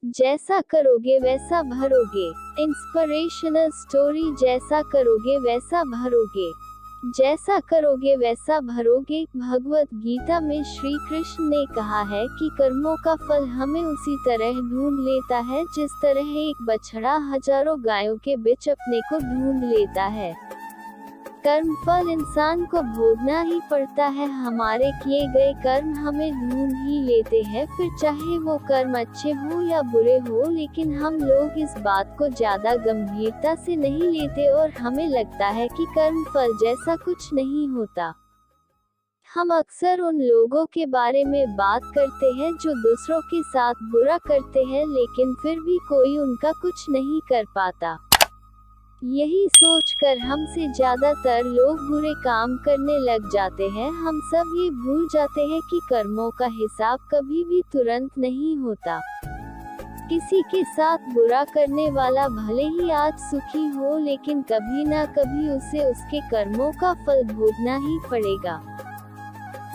जैसा करोगे वैसा भरोगे। Inspirational story. जैसा करोगे वैसा भरोगे। जैसा करोगे वैसा भरोगे। भगवत गीता में श्री कृष्ण ने कहा है कि कर्मों का फल हमें उसी तरह ढूंढ लेता है जिस तरह एक बछड़ा हजारों गायों के बीच अपने को ढूंढ लेता है। कर्म फल इंसान को भोगना ही पड़ता है। हमारे किए गए कर्म हमें ढूंढ ही लेते हैं, फिर चाहे वो कर्म अच्छे हो या बुरे हो। लेकिन हम लोग इस बात को ज्यादा गंभीरता से नहीं लेते और हमें लगता है कि कर्म फल जैसा कुछ नहीं होता। हम अक्सर उन लोगों के बारे में बात करते हैं जो दूसरों के साथ बुरा करते हैं, लेकिन फिर भी कोई उनका कुछ नहीं कर पाता। यही सोचकर हमसे ज्यादातर लोग बुरे काम करने लग जाते हैं। हम सब ये भूल जाते हैं कि कर्मों का हिसाब कभी भी तुरंत नहीं होता। किसी के साथ बुरा करने वाला भले ही आज सुखी हो, लेकिन कभी ना कभी उसे उसके कर्मों का फल भोगना ही पड़ेगा।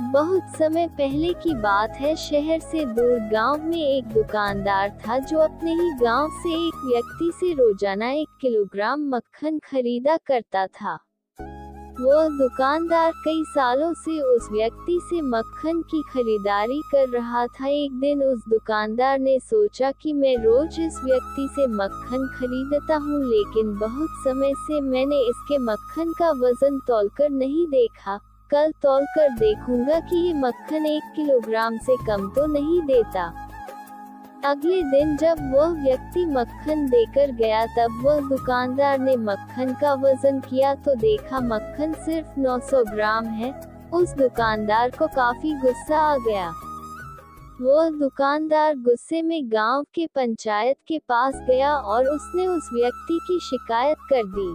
बहुत समय पहले की बात है। शहर से दूर गांव में एक दुकानदार था जो अपने ही गांव से एक व्यक्ति से रोजाना 1 किलोग्राम मक्खन खरीदा करता था। वो दुकानदार कई सालों से उस व्यक्ति से मक्खन की खरीदारी कर रहा था। एक दिन उस दुकानदार ने सोचा कि मैं रोज इस व्यक्ति से मक्खन खरीदता हूँ, लेकिन बहुत समय से मैंने इसके मक्खन का वजन तौलकर नहीं देखा। कल तौलकर देखूंगा कि ये मक्खन 1 किलोग्राम से कम तो नहीं देता। अगले दिन जब वह व्यक्ति मक्खन देकर गया, तब वह दुकानदार ने मक्खन का वजन किया तो देखा मक्खन सिर्फ 900 ग्राम है। उस दुकानदार को काफी गुस्सा आ गया। वह दुकानदार गुस्से में गांव के पंचायत के पास गया और उसने उस व्यक्ति की शिकायत कर दी।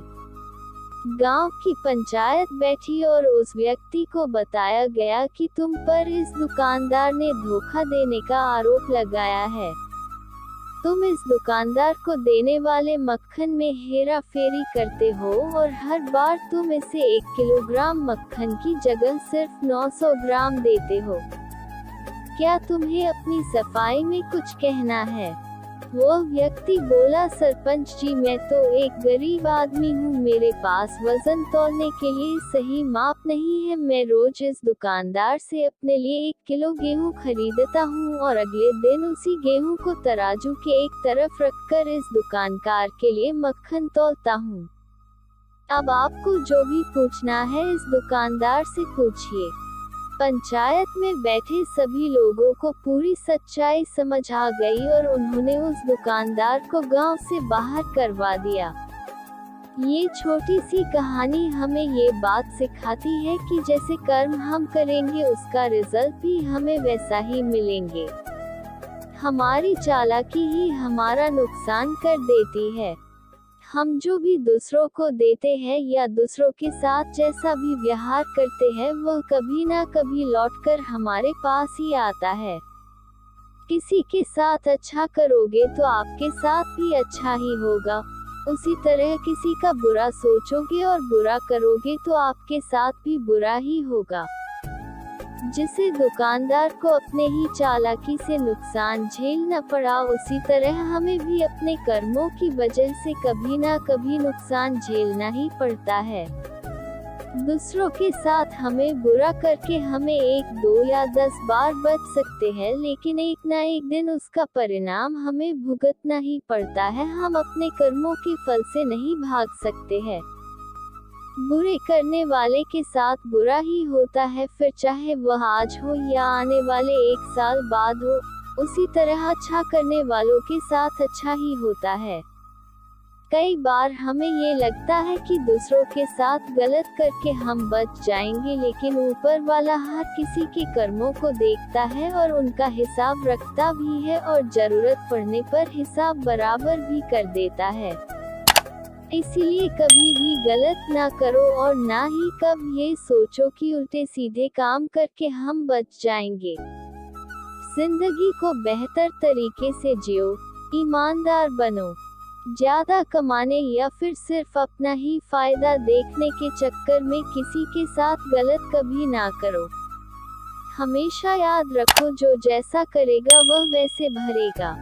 गांव की पंचायत बैठी और उस व्यक्ति को बताया गया कि तुम पर इस दुकानदार ने धोखा देने का आरोप लगाया है। तुम इस दुकानदार को देने वाले मक्खन में हेरा फेरी करते हो और हर बार तुम इसे 1 किलोग्राम मक्खन की जगह सिर्फ 900 ग्राम देते हो। क्या तुम्हें अपनी सफाई में कुछ कहना है? वो व्यक्ति बोला, सरपंच जी, मैं तो एक गरीब आदमी हूँ, मेरे पास वजन तौलने के लिए सही माप नहीं है। मैं रोज इस दुकानदार से अपने लिए 1 किलो गेहूँ खरीदता हूँ और अगले दिन उसी गेहूँ को तराजू के एक तरफ रखकर इस दुकानदार के लिए मक्खन तौलता हूँ। अब आपको जो भी पूछना है इस दुकानदार से पूछिए। पंचायत में बैठे सभी लोगों को पूरी सच्चाई समझ आ गई और उन्होंने उस दुकानदार को गांव से बाहर करवा दिया। ये छोटी सी कहानी हमें ये बात सिखाती है कि जैसे कर्म हम करेंगे उसका रिजल्ट भी हमें वैसा ही मिलेंगे। हमारी चालाकी ही हमारा नुकसान कर देती है। हम जो भी दूसरों को देते हैं या दूसरों के साथ जैसा भी व्यवहार करते हैं, वह कभी ना कभी लौटकर हमारे पास ही आता है। किसी के साथ अच्छा करोगे तो आपके साथ भी अच्छा ही होगा। उसी तरह किसी का बुरा सोचोगे और बुरा करोगे तो आपके साथ भी बुरा ही होगा। जिसे दुकानदार को अपने ही चालाकी से नुकसान झेलना पड़ा, उसी तरह हमें भी अपने कर्मों की वजह से कभी ना कभी नुकसान झेलना ही पड़ता है। दूसरों के साथ हमें बुरा करके हमें 1, 2 या 10 बार बच सकते हैं, लेकिन एक ना एक दिन उसका परिणाम हमें भुगतना ही पड़ता है। हम अपने कर्मों के फल से नहीं भाग सकते हैं। बुरे करने वाले के साथ बुरा ही होता है, फिर चाहे वह आज हो या आने वाले 1 साल बाद हो। उसी तरह अच्छा करने वालों के साथ अच्छा ही होता है। कई बार हमें ये लगता है कि दूसरों के साथ गलत करके हम बच जाएंगे, लेकिन ऊपर वाला हर किसी के कर्मों को देखता है और उनका हिसाब रखता भी है और जरूरत पड़ने पर हिसाब बराबर भी कर देता है। इसीलिए कभी भी गलत ना करो और ना ही कब ये सोचो कि उल्टे सीधे काम करके हम बच जाएंगे। जिंदगी को बेहतर तरीके से जियो, ईमानदार बनो। ज्यादा कमाने या फिर सिर्फ अपना ही फायदा देखने के चक्कर में किसी के साथ गलत कभी ना करो। हमेशा याद रखो, जो जैसा करेगा वह वैसे भरेगा।